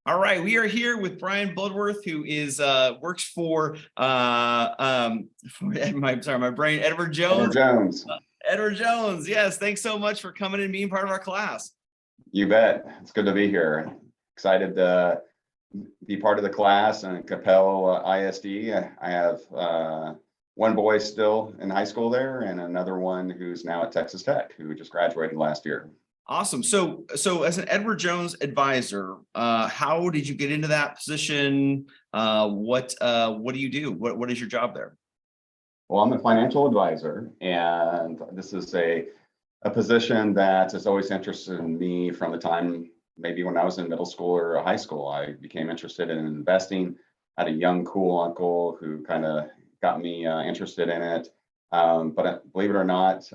All right, we are here with Bryan Bloodworth, who is works for my brain, Edward Edward Jones. Jones. Edward Jones, yes. Thanks so much for coming and being part of our class. You bet. It's good to be here. Excited to be part of the class and Capel ISD. I have one boy still in high school there and another one who's now at Texas Tech, who just graduated last year. Awesome. So as an Edward Jones advisor, how did you get into that position? What do you do? What is your job there? Well, I'm a financial advisor, and this is a position that has always interested in me from the time maybe when I was in middle school or high school. I became interested in investing. I had a young, cool uncle who kind of got me interested in it. But believe it or not,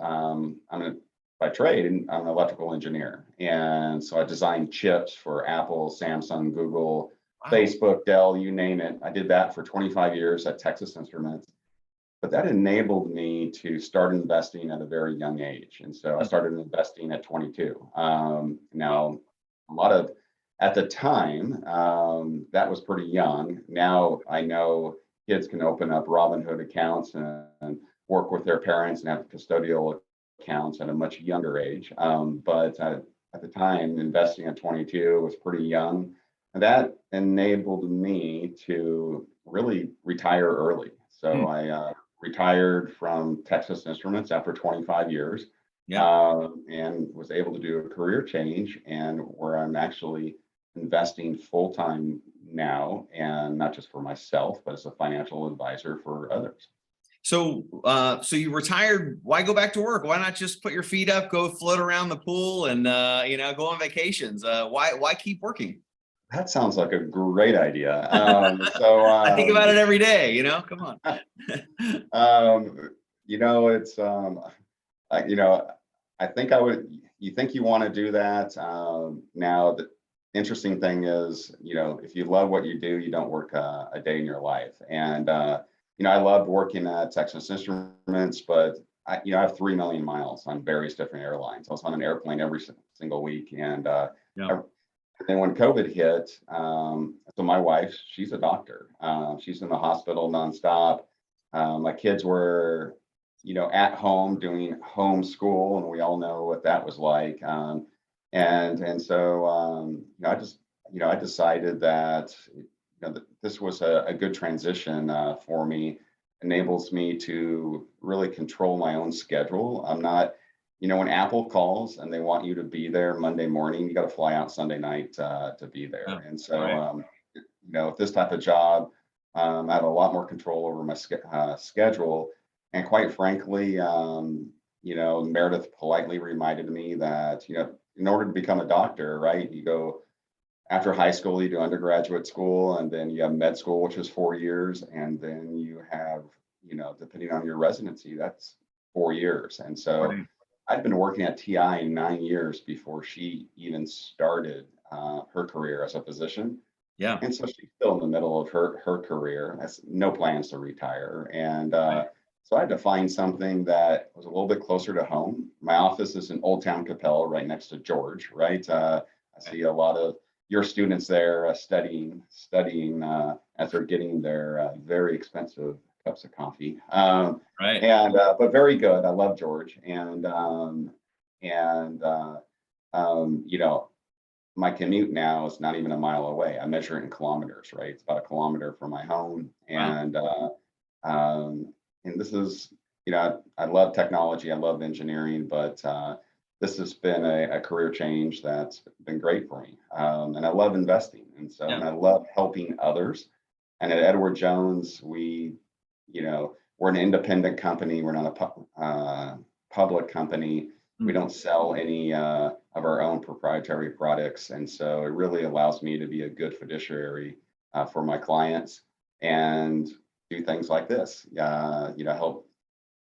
by trade, I'm an electrical engineer. And so I designed chips for Apple, Samsung, Google, Wow. Facebook, Dell, you name it. I did that for 25 years at Texas Instruments. But that enabled me to start investing at a very young age. And so I started investing at 22. Now, a lot of, at the time, that was pretty young. Now I know kids can open up Robinhood accounts and work with their parents and have custodial accounts at a much younger age. But at the time, investing at 22 was pretty young. And that enabled me to really retire early. So I retired from Texas Instruments after 25 years. Yeah. And was able to do a career change, and where I'm actually investing full time now, and not just for myself, but as a financial advisor for others. So you retired. Why go back to work? Why not just put your feet up, go float around the pool, and go on vacations? Why keep working? That sounds like a great idea. I think about it every day. Come on. It's I think I would. You think you want to do that? Now the interesting thing is, if you love what you do, you don't work a day in your life. And I loved working at Texas Instruments, but I have 3 million miles on various different airlines. I was on an airplane every single week, and then when COVID hit, so my wife, she's a doctor. She's in the hospital nonstop. My kids were, at home doing homeschool, and we all know what that was like. And so I decided that that this was a good transition for me. Enables me to really control my own schedule. I'm not, when Apple calls and they want you to be there Monday morning, you got to fly out Sunday night to be there. Oh, And so, right. with this type of job, I have a lot more control over my schedule. And quite frankly, Meredith politely reminded me that, in order to become a doctor, right, you go after high school, you do undergraduate school, and then you have med school, which is 4 years. And then you have, depending on your residency, that's 4 years. And so Right. I'd been working at TI 9 years before she even started her career as a physician. Yeah. And so she's still in the middle of her career, has no plans to retire. And Right. so I had to find something that was a little bit closer to home. My office is in Old Town Capel, right next to George, right? I see a lot of your students there studying as they're getting their very expensive cups of coffee. Right. And but very good. I love George, and my commute now is not even a mile away. I measure it in kilometers, right? It's about a kilometer from my home, Wow. and this is, I love technology, I love engineering, but this has been a career change that's been great for me. And I love investing. And so, and Yeah. I love helping others. And at Edward Jones, we're an independent company. We're not a public company. We don't sell any of our own proprietary products. And so it really allows me to be a good fiduciary for my clients and do things like this, help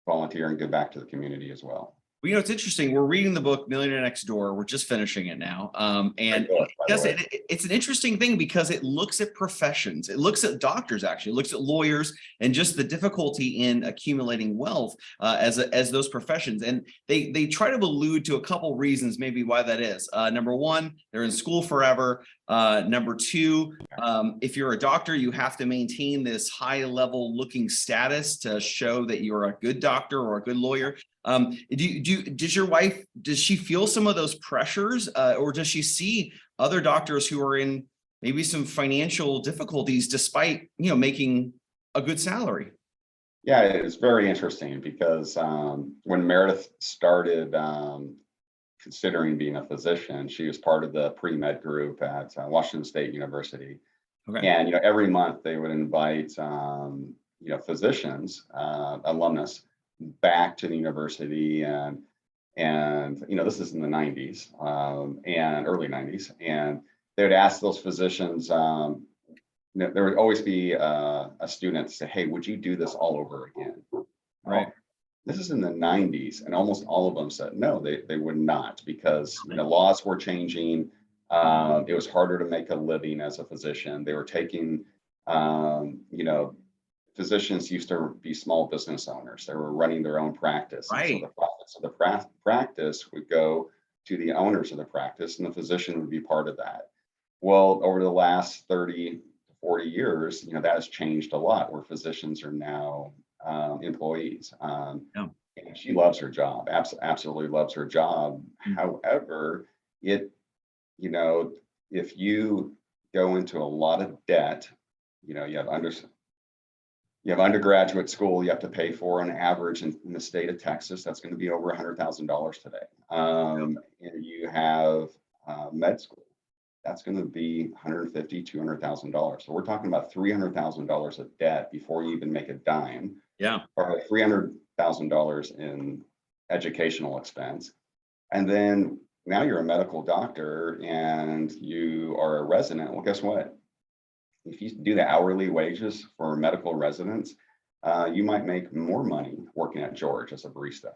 volunteer and give back to the community as well. Well, it's interesting. We're reading the book Millionaire Next Door. We're just finishing it now. And Great book, by the way. it's an interesting thing because it looks at professions. It looks at doctors, actually. It looks at lawyers and just the difficulty in accumulating wealth as those professions. And they try to allude to a couple reasons maybe why that is. Number one, they're in school forever. Number two, if you're a doctor, you have to maintain this high level looking status to show that you're a good doctor or a good lawyer. Does your wife, does she feel some of those pressures, or does she see other doctors who are in maybe some financial difficulties despite, making a good salary? Yeah, it's very interesting because when Meredith started considering being a physician, she was part of the pre-med group at Washington State University. Okay. And, every month they would invite, physicians, alumnus back to the university. And this is in the 90s and early 90s. And they would ask those physicians, there would always be a student say, hey, would you do this all over again? Right. This is in the 90s, and almost all of them said no, they would not, because laws were changing. It was harder to make a living as a physician. They were taking, physicians used to be small business owners. They were running their own practice. Right. And so the profits of the practice would go to the owners of the practice, and the physician would be part of that. Well, over the last 30 to 40 years, that has changed a lot, where physicians are now employees. Yeah. And she loves her job, absolutely loves her job. Mhm. However, if you go into a lot of debt, you have undergraduate school you have to pay for on average in the state of Texas. That's going to be over $100,000 today. And you have med school. That's going to be $150,000, $200,000. So we're talking about $300,000 of debt before you even make a dime. Yeah. Or $300,000 in educational expense. And then now you're a medical doctor and you are a resident. Well, guess what? If you do the hourly wages for medical residents, you might make more money working at George as a barista.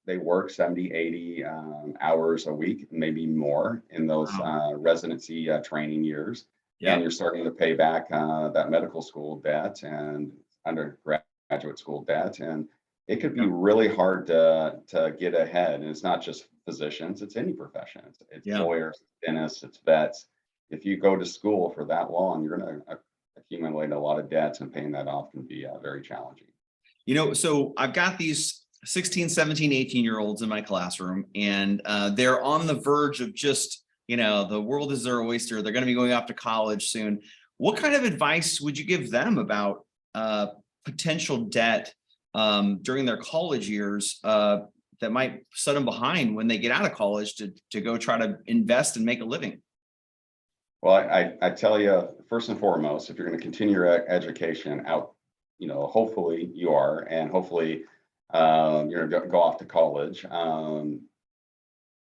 They work 70, 80 hours a week, maybe more in those residency training years. Yeah. And you're starting to pay back that medical school debt and undergraduate school debt. And it could be really hard to get ahead. And it's not just physicians, it's any profession. It's lawyers, dentists, it's vets. If you go to school for that long, you're going to accumulate a lot of debts, and paying that off can be very challenging. So I've got these 16, 17, 18-year-olds in my classroom, and they're on the verge of just, the world is their oyster. They're going to be going off to college soon. What kind of advice would you give them about potential debt during their college years that might set them behind when they get out of college to go try to invest and make a living? Well, I tell you, first and foremost, if you're going to continue your education out, hopefully you are, and hopefully you're going to go off to college.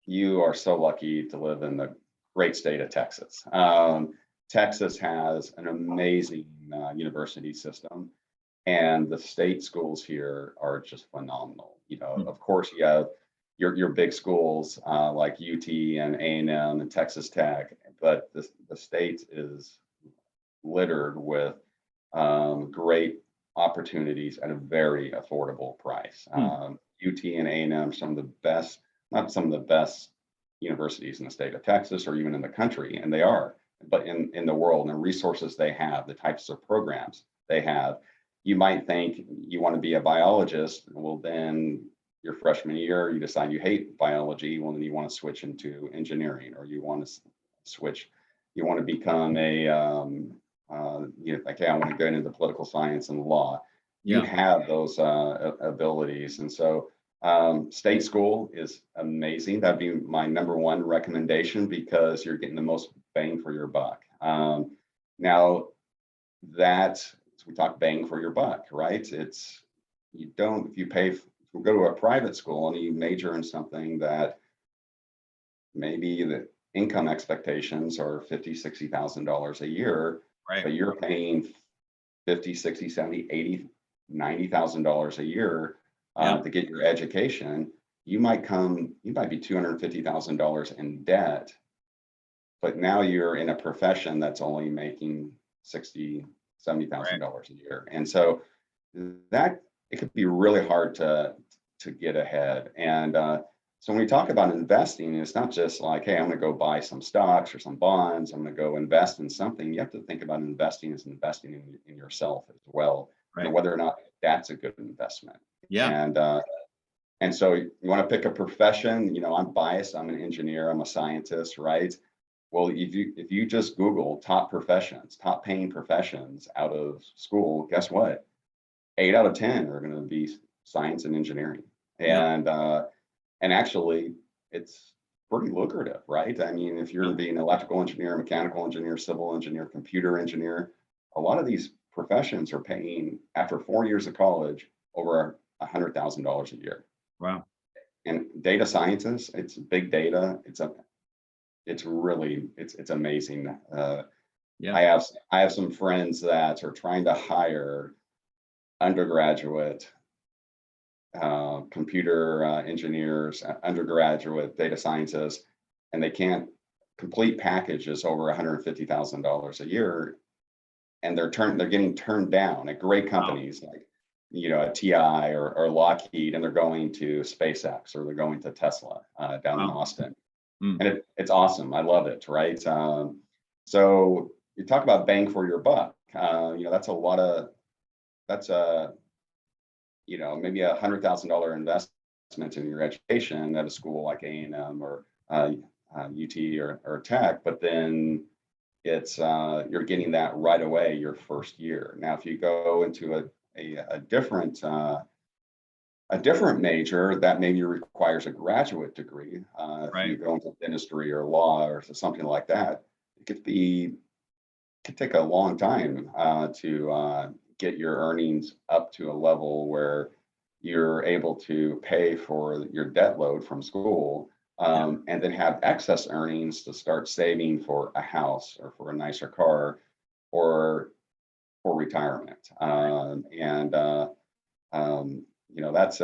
You are so lucky to live in the great state of Texas. Texas has an amazing university system, and the state schools here are just phenomenal. Of course, you have your big schools like UT and A&M and Texas Tech, but the state is littered with great opportunities at a very affordable price. UT and A&M, some of the best, not some of the best universities in the state of Texas or even in the country, and they are, but in the world, and the resources they have, the types of programs they have. You might think you want to be a biologist. Well, then your freshman year, you decide you hate biology. Well, then you want to switch into engineering, or you want to switch, you want to become okay, I want to go into political science and law. You have those abilities. And so state school is amazing. That'd be my number one recommendation, because you're getting the most bang for your buck. Now we talk bang for your buck, right? If you go to a private school and you major in something that maybe the income expectations are $50,000, $60,000 a year, right, but you're paying $50,000, $60,000, $70,000, $80,000, $90,000 a year. Yeah. to get your education, you might be $250,000 in debt, but now you're in a profession that's only making 60, Right. $70,000 a year. And so that it could be really hard to get ahead. And so when we talk about investing, it's not just like, hey, I'm going to go buy some stocks or some bonds. I'm going to go invest in something. You have to think about investing as investing in yourself as well, and Right. whether or not that's a good investment. Yeah. And so you want to pick a profession. I'm biased. I'm an engineer. I'm a scientist, right? Well, if you just Google top professions, top paying professions out of school, guess what? 8 out of 10 are going to be science and engineering. Yeah. And actually, it's pretty lucrative, right? I mean, if you're being an electrical engineer, mechanical engineer, civil engineer, computer engineer, a lot of these professions are paying after 4 years of college over $100,000 a year. Wow. And data scientists, it's big data. It's amazing. Yeah. I have some friends that are trying to hire undergraduate computer engineers, undergraduate data scientists, and they can't complete packages over $150,000 a year, and they're getting turned down at great Wow. companies like a TI or Lockheed, and they're going to SpaceX or they're going to Tesla down in Wow. Austin, Mm. and it's awesome. I love it, right? So you talk about bang for your buck. That's a lot of that's a maybe $100,000 investment in your education at a school like A&M or UT or Tech, but then it's you're getting that right away your first year. Now, if you go into a different major that maybe requires a graduate degree, if you Right. go into dentistry or law or something like that, it could take a long time to get your earnings up to a level where you're able to pay for your debt load from school, Yeah. and then have excess earnings to start saving for a house or for a nicer car or for retirement. And that's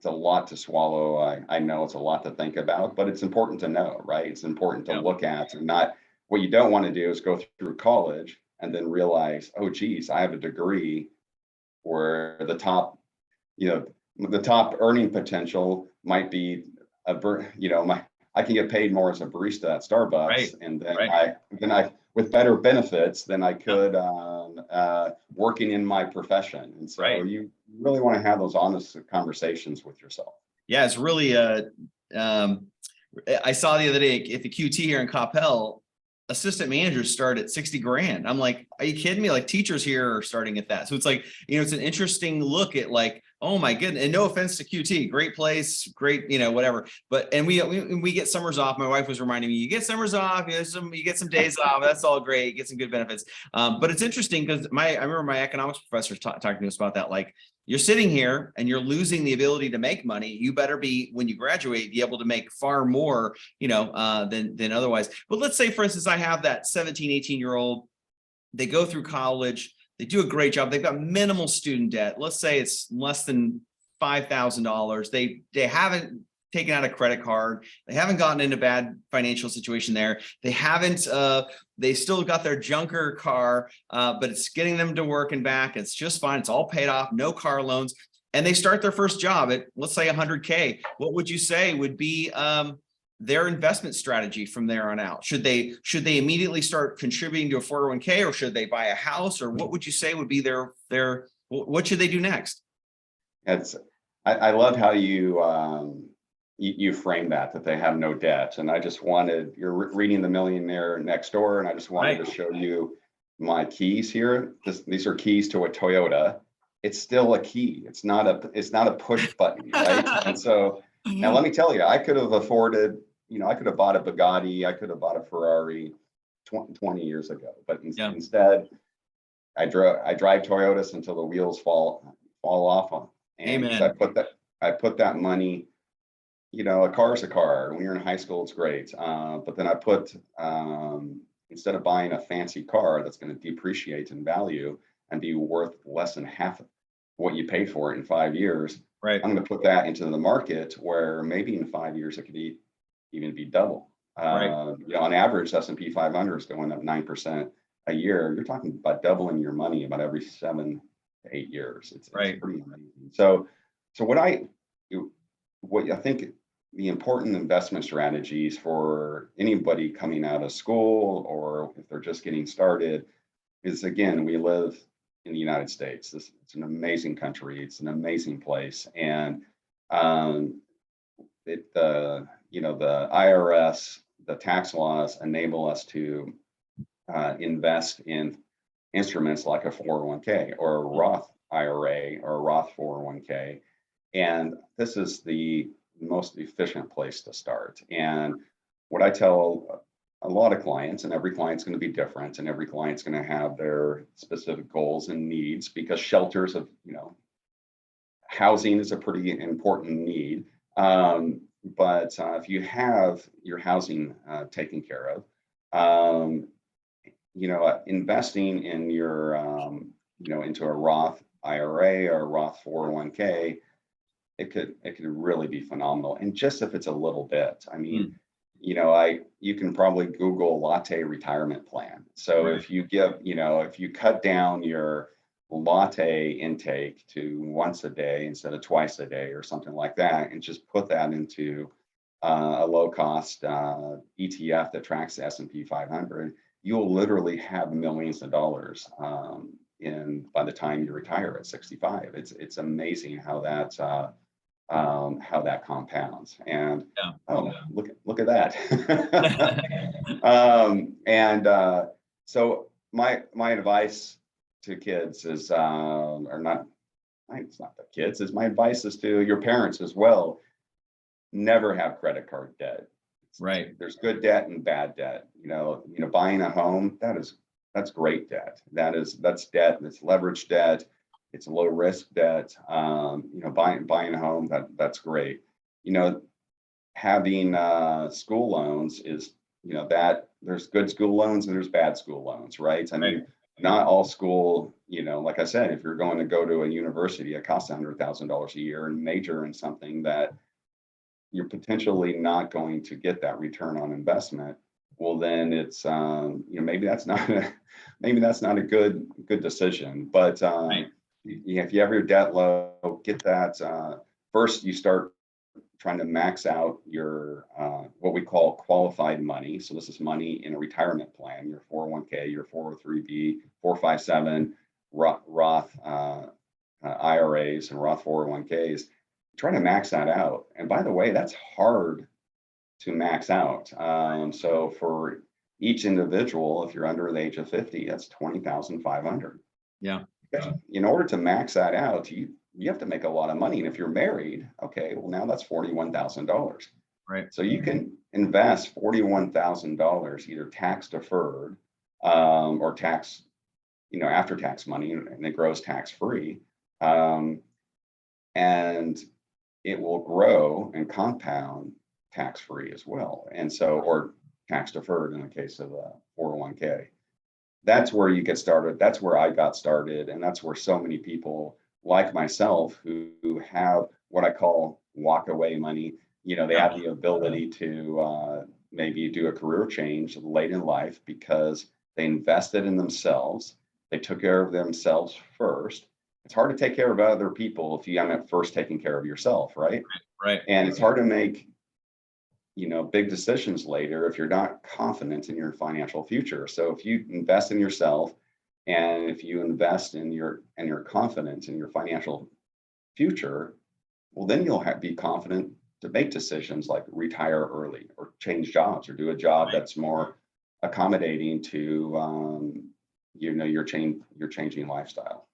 a lot to swallow. I know it's a lot to think about, but it's important to know, right? It's important to Yeah. look at, and not what you don't want to do is go through college and then realize, oh, geez, I have a degree where the top earning potential might be I can get paid more as a barista at Right. Starbucks, and then Right. I with better benefits than I Yep. could working in my profession. And so Right. you really want to have those honest conversations with yourself. Yeah. It's really um, I saw the other day at the QT here in Coppell, assistant managers start at 60 grand. I'm like, are you kidding me? Like teachers here are starting at that. So it's like, it's an interesting look at like, oh my goodness. And no offense to QT, great place, great, whatever. But, and we get summers off. My wife was reminding me, you get summers off, you get some days off. That's all great. Get some good benefits. But it's interesting because I remember my economics professor talking to us about that. Like, you're sitting here and you're losing the ability to make money. You better be, when you graduate, be able to make far more, than otherwise. But let's say, for instance, I have that 17, 18-year-old, they go through college, they do a great job. They've got minimal student debt. Let's say it's less than $5,000. They haven't taken out a credit card. They haven't gotten in a bad financial situation there. They haven't, they still got their junker car, but it's getting them to work and back. It's just fine. It's all paid off, no car loans. And they start their first job at, let's say, 100K. What would you say would be their investment strategy from there on out? Should they immediately start contributing to a 401k, or should they buy a house, or what would you say would be what should they do next? I love how you frame that they have no debt. And you're reading The Millionaire Next Door, and I just wanted Right. to show you my keys here. These are keys to a Toyota. It's still a key. It's not a push button, right? And so now let me tell you, I could have afforded, I could have bought a Bugatti, I could have bought a Ferrari 20 years ago, but Yeah. instead I drive Toyotas until the wheels fall off on. And 'cause Amen. I put that money, a car is a car. When you're in high school, it's great. But then instead of buying a fancy car that's going to depreciate in value and be worth less than what you paid for it in 5 years. Right. I'm going to put that into the market where maybe in 5 years it could even be double. Right. On average, S&P 500 is going up 9% a year. You're talking about doubling your money about every 7 to 8 years. It's Right. pretty amazing. So what I think the important investment strategies for anybody coming out of school, or if they're just getting started, is, again, we live in the United States. It's an amazing country. It's an amazing place. And the IRS, the tax laws enable us to invest in instruments like a 401k or a Roth IRA or a Roth 401k. And this is the most efficient place to start. And what I tell a lot of clients, and every client's going to be different, and every client's going to have their specific goals and needs, because shelters of, housing is a pretty important need. But if you have your housing taken care of, investing in your, into a Roth IRA or a Roth 401k, it could really be phenomenal. And just if it's a little bit, I mean, you can probably Google latte retirement plan. So Right. if you if you cut down your latte intake to once a day instead of twice a day or something like that, and just put that into a low cost ETF that tracks the S&P 500, you'll literally have millions of dollars by the time you retire at 65. It's amazing how that compounds. And look at that. So my advice to kids is, or not, it's not the kids, is my advice is to your parents as well. Never have credit card debt. Right. There's good debt and bad debt. Buying a home, that's great debt. That's debt. That's leverage debt. It's low risk debt. Buying a home, that's great. Having school loans is, that there's good school loans and there's bad school loans, right? I mean, not all school, like I said, if you're going to go to a university, it costs $100,000 a year and major in something that you're potentially not going to get that return on investment. Well, then it's maybe that's not a good decision. But if you have your debt low, get that. First, you start trying to max out your what we call qualified money. So this is money in a retirement plan, your 401k, your 403b, 457, Roth IRAs and Roth 401ks. Trying to max that out. And by the way, that's hard to max out. So for each individual, if you're under the age of 50, that's $20,500. Yeah. In order to max that out, you have to make a lot of money. And if you're married, okay, well, now that's $41,000. Right. So you can invest $41,000 either tax deferred or tax, after tax money, and it grows tax free. And it will grow and compound tax free as well. And so, or tax deferred in the case of a 401k. That's where you get started. That's where I got started. And that's where so many people like myself who have what I call walk away money, they have the ability to maybe do a career change late in life because they invested in themselves. They took care of themselves first. It's hard to take care of other people if you haven't first taken care of yourself, right? Right. And it's hard to make, big decisions later if you're not confident in your financial future. So if you invest in yourself, and if you invest in your confidence in your financial future, well, then you'll be confident to make decisions like retire early or change jobs or do a job that's more accommodating to, your changing lifestyle.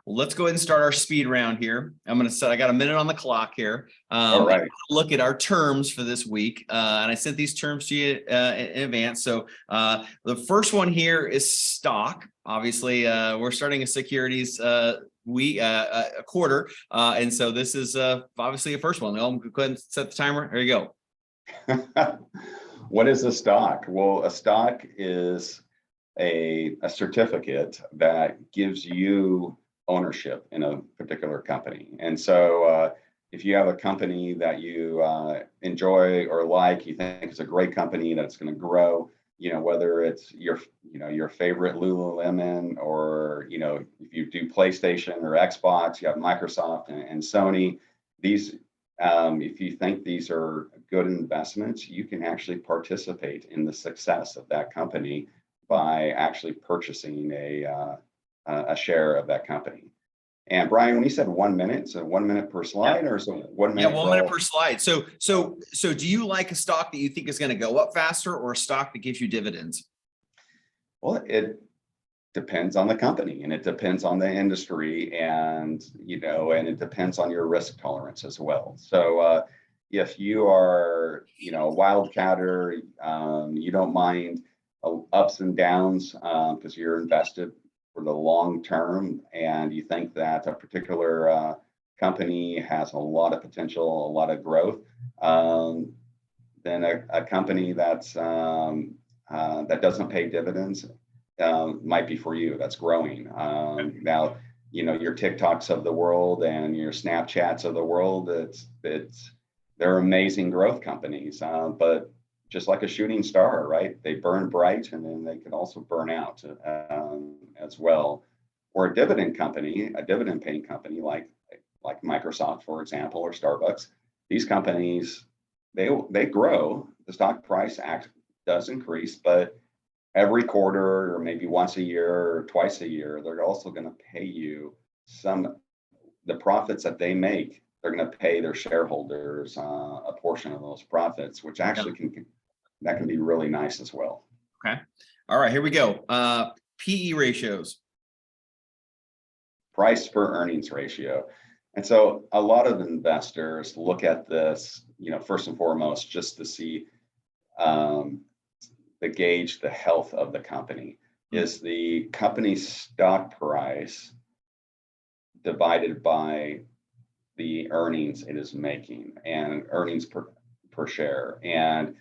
Well, let's go ahead and start our speed round here. I got a minute on the clock here. All right. Look at our terms for this week. And I sent these terms to you in advance. So the first one here is stock. Obviously, we're starting a securities a quarter. And so this is obviously a first one. Go ahead and set the timer. There you go. What is a stock? Well, a stock is a certificate that gives you ownership in a particular company. And so if you have a company that you enjoy or like, you think it's a great company that's going to grow, whether it's your favorite Lululemon, or, if you do PlayStation or Xbox, you have Microsoft and Sony, these, if you think these are good investments, you can actually participate in the success of that company by actually purchasing a share of that company. And Bryan, when you said 1 minute, so 1 minute per slide, or so 1 minute? Yeah, 1 minute per slide. So do you like a stock that you think is going to go up faster, or a stock that gives you dividends? Well, it depends on the company, and it depends on the industry, and and it depends on your risk tolerance as well. So if you are a wildcatter, you don't mind ups and downs because you're invested for the long term, and you think that a particular company has a lot of potential, a lot of growth, then a company that's that doesn't pay dividends might be for you. That's growing. Now, your TikToks of the world and your Snapchats of the world, they're amazing growth companies, but just like a shooting star, right? They burn bright, and then they can also burn out as well. Or a dividend company, a dividend paying company like Microsoft, for example, or Starbucks. These companies, they grow. The stock price does increase, but every quarter, or maybe once a year or twice a year, they're also going to pay you the profits that they make. They're going to pay their shareholders a portion of those profits, which actually can be really nice as well. Okay. All right, here we go. PE ratios. Price per earnings ratio. And so a lot of investors look at this, first and foremost, just to see the gauge the health of the company. Is the company's stock price divided by the earnings it is making, and earnings per share? And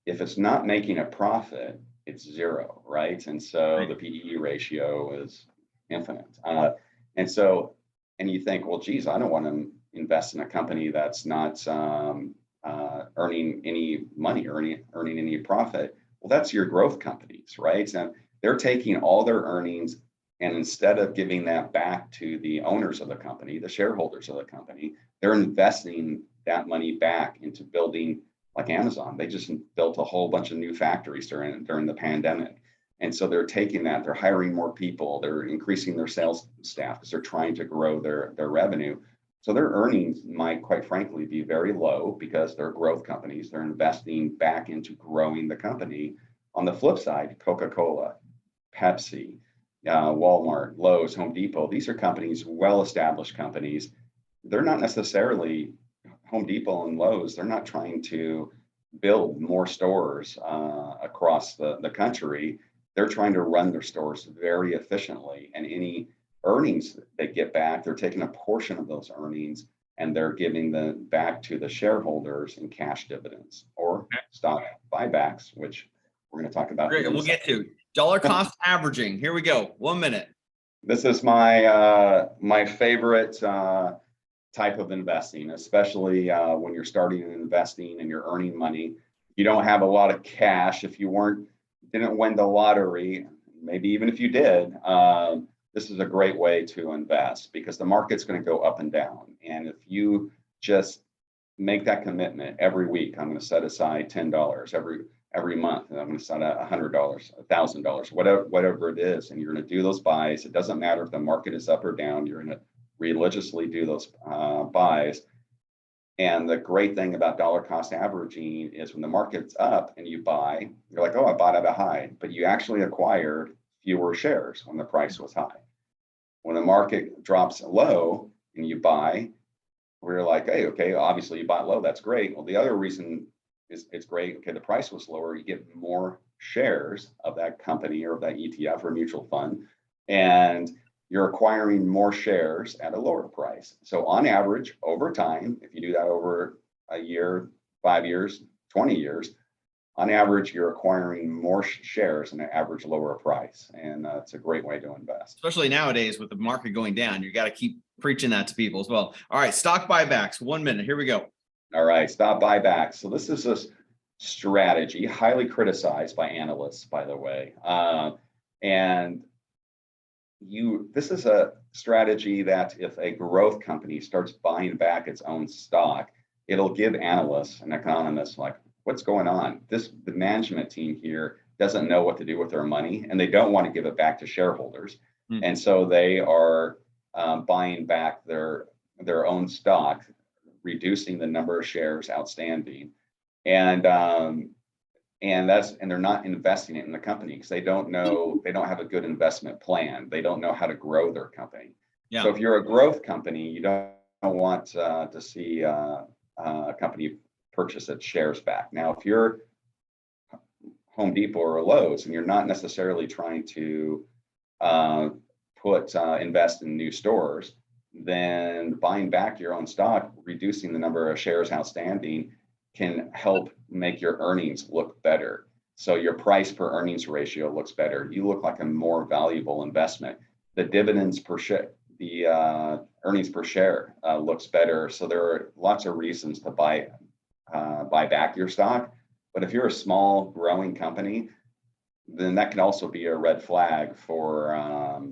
if it's not making a profit, it's zero, right? And so the PE ratio is infinite. And you think, well, geez, I don't want to invest in a company that's not earning any money, earning any profit. Well, that's your growth companies, right? And they're taking all their earnings, and instead of giving that back to the owners of the company, the shareholders of the company, they're investing that money back into building, like Amazon. They just built a whole bunch of new factories during the pandemic. And so they're taking that, they're hiring more people, they're increasing their sales staff because they're trying to grow their revenue. So their earnings might, quite frankly, be very low because they're growth companies. They're investing back into growing the company. On the flip side, Coca-Cola, Pepsi, Walmart, Lowe's, Home Depot, these are companies, well-established companies. They're not necessarily, Home Depot and Lowe's, they're not trying to build more stores across the country. They're trying to run their stores very efficiently, and any earnings they get back, they're taking a portion of those earnings and they're giving them back to the shareholders in cash dividends or stock buybacks, which we're going to talk about. Great, we'll get to dollar cost averaging. Here we go. 1 minute. This is my favorite type of investing, especially when you're starting investing and you're earning money. You don't have a lot of cash. If you didn't win the lottery, maybe even if you did, this is a great way to invest because the market's going to go up and down. And if you just make that commitment every week, I'm going to set aside $10 every month, and I'm going to set $100, $1,000, whatever it is, and you're going to do those buys. It doesn't matter if the market is up or down. You're going to religiously do those buys. And the great thing about dollar cost averaging is when the market's up and you buy, you're like, oh, I bought at a high, but you actually acquired fewer shares when the price was high. When the market drops low and you buy, we're like, hey, okay, obviously you bought low, that's great. Well, the other reason is it's great, okay, the price was lower, you get more shares of that company or of that ETF or mutual fund, and you're acquiring more shares at a lower price. So on average, over time, if you do that over a year, 5 years, 20 years, on average, you're acquiring more shares and an average lower price. And it's a great way to invest. Especially nowadays with the market going down, you got to keep preaching that to people as well. All right, stock buybacks, 1 minute. Here we go. All right, stock buybacks. So this is a strategy highly criticized by analysts, by the way. And this is a strategy that if a growth company starts buying back its own stock, it'll give analysts and economists like, what's going on? The management team here doesn't know what to do with their money, and they don't want to give it back to shareholders. And so they are buying back their own stock, reducing the number of shares outstanding. And they're not investing it in the company because they don't have a good investment plan. They don't know how to grow their company. So if you're a growth company, you don't want to see a company purchase its shares back. Now, if you're Home Depot or Lowe's and you're not necessarily trying to invest in new stores, then buying back your own stock, reducing the number of shares outstanding, can help make your earnings look better. So your price per earnings ratio looks better. You look like a more valuable investment. The dividends per share, the earnings per share looks better. So there are lots of reasons to buy back your stock. But if you're a small growing company, then that can also be a red flag for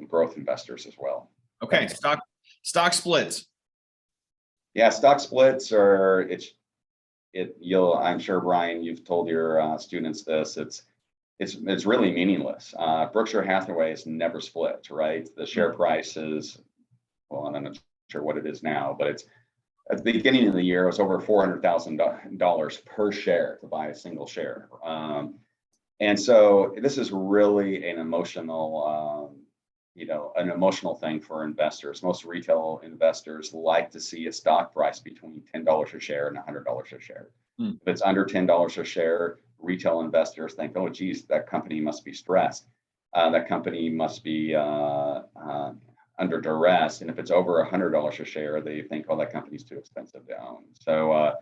growth investors as well. Okay, stock splits. Yeah, stock splits are I'm sure, Brian, you've told your students this. It's really meaningless. Berkshire Hathaway has never split, right? The share price is, well, I'm not sure what it is now, but it's at the beginning of the year, it was over $400,000 per share to buy a single share. And so this is really an emotional thing for investors. Most retail investors like to see a stock price between $10 a share and $100 a share. If it's under $10 a share, retail investors think, oh, geez, that company must be stressed. That company must be under duress. And if it's over $100 a share, they think, oh, that company's too expensive to own. So,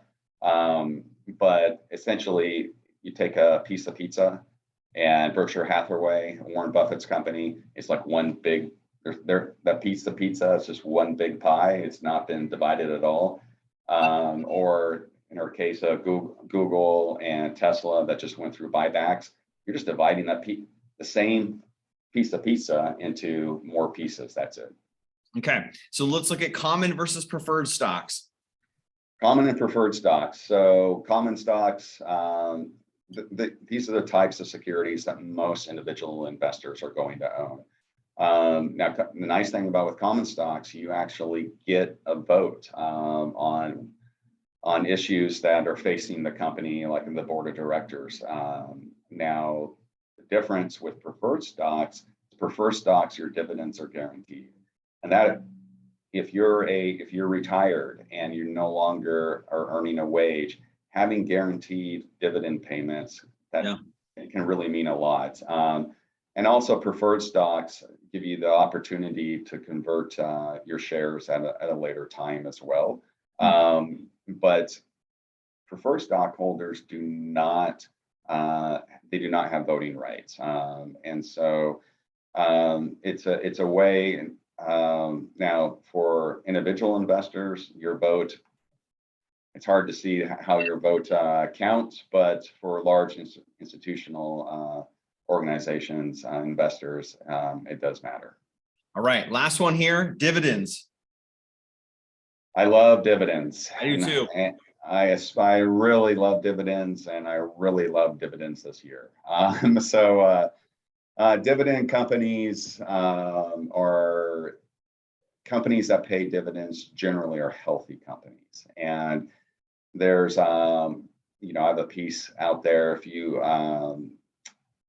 but essentially, you take a piece of pizza, and Berkshire Hathaway, Warren Buffett's company, is like one big. That piece of pizza is just one big pie. It's not been divided at all. Or in our case of Google and Tesla that just went through buybacks, you're just dividing the same piece of pizza into more pieces. That's it. Okay, so let's look at common versus preferred stocks. Common and preferred stocks. So common stocks, these are the types of securities that most individual investors are going to own. Now, the nice thing about with common stocks, you actually get a vote on issues that are facing the company, like in the board of directors. Now, the difference with preferred stocks, your dividends are guaranteed, and that if you're retired and you no longer are earning a wage, having guaranteed dividend payments can really mean a lot. And also, preferred stocks give you the opportunity to convert your shares at a later time as well. But preferred stockholders do not have voting rights, and so it's a way. Now, for individual investors, your vote, it's hard to see how your vote counts, but for large institutional organizations, investors, it does matter. All right, last one here, dividends. I love dividends. I do too. I really love dividends, and I really love dividends this year. Dividend companies are companies that pay dividends generally are healthy companies. And there's, I have a piece out there.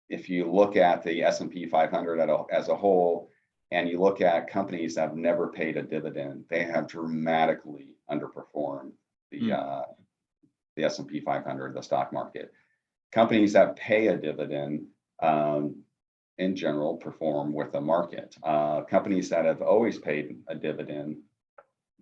If you look at the S&P 500 as a whole, and you look at companies that have never paid a dividend, they have dramatically underperformed the S&P 500, the stock market. Companies that pay a dividend, in general, perform with the market. Companies that have always paid a dividend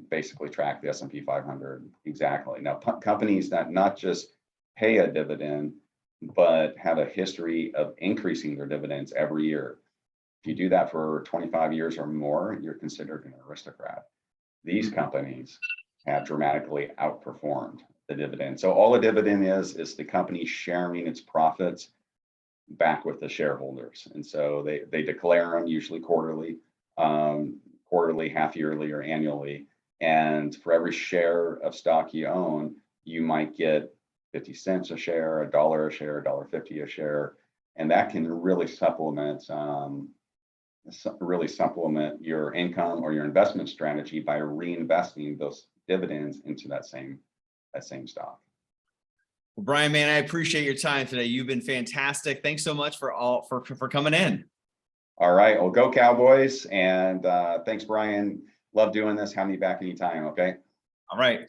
basically track the S&P 500 exactly. Now, companies that not just pay a dividend, but have a history of increasing their dividends every year. If you do that for 25 years or more, you're considered an aristocrat. These companies have dramatically outperformed the dividend. So all a dividend is the company sharing its profits back with the shareholders. And so they declare them usually quarterly, half yearly, or annually. And for every share of stock you own, you might get 50 cents a share, $1 a share, $1.50 a share. And that can really supplement your income or your investment strategy by reinvesting those dividends into that same stock. Well, Bryan, man, I appreciate your time today. You've been fantastic. Thanks so much for coming in. All right, well, go Cowboys, and thanks, Bryan. Love doing this. Have me back anytime. Okay. All right.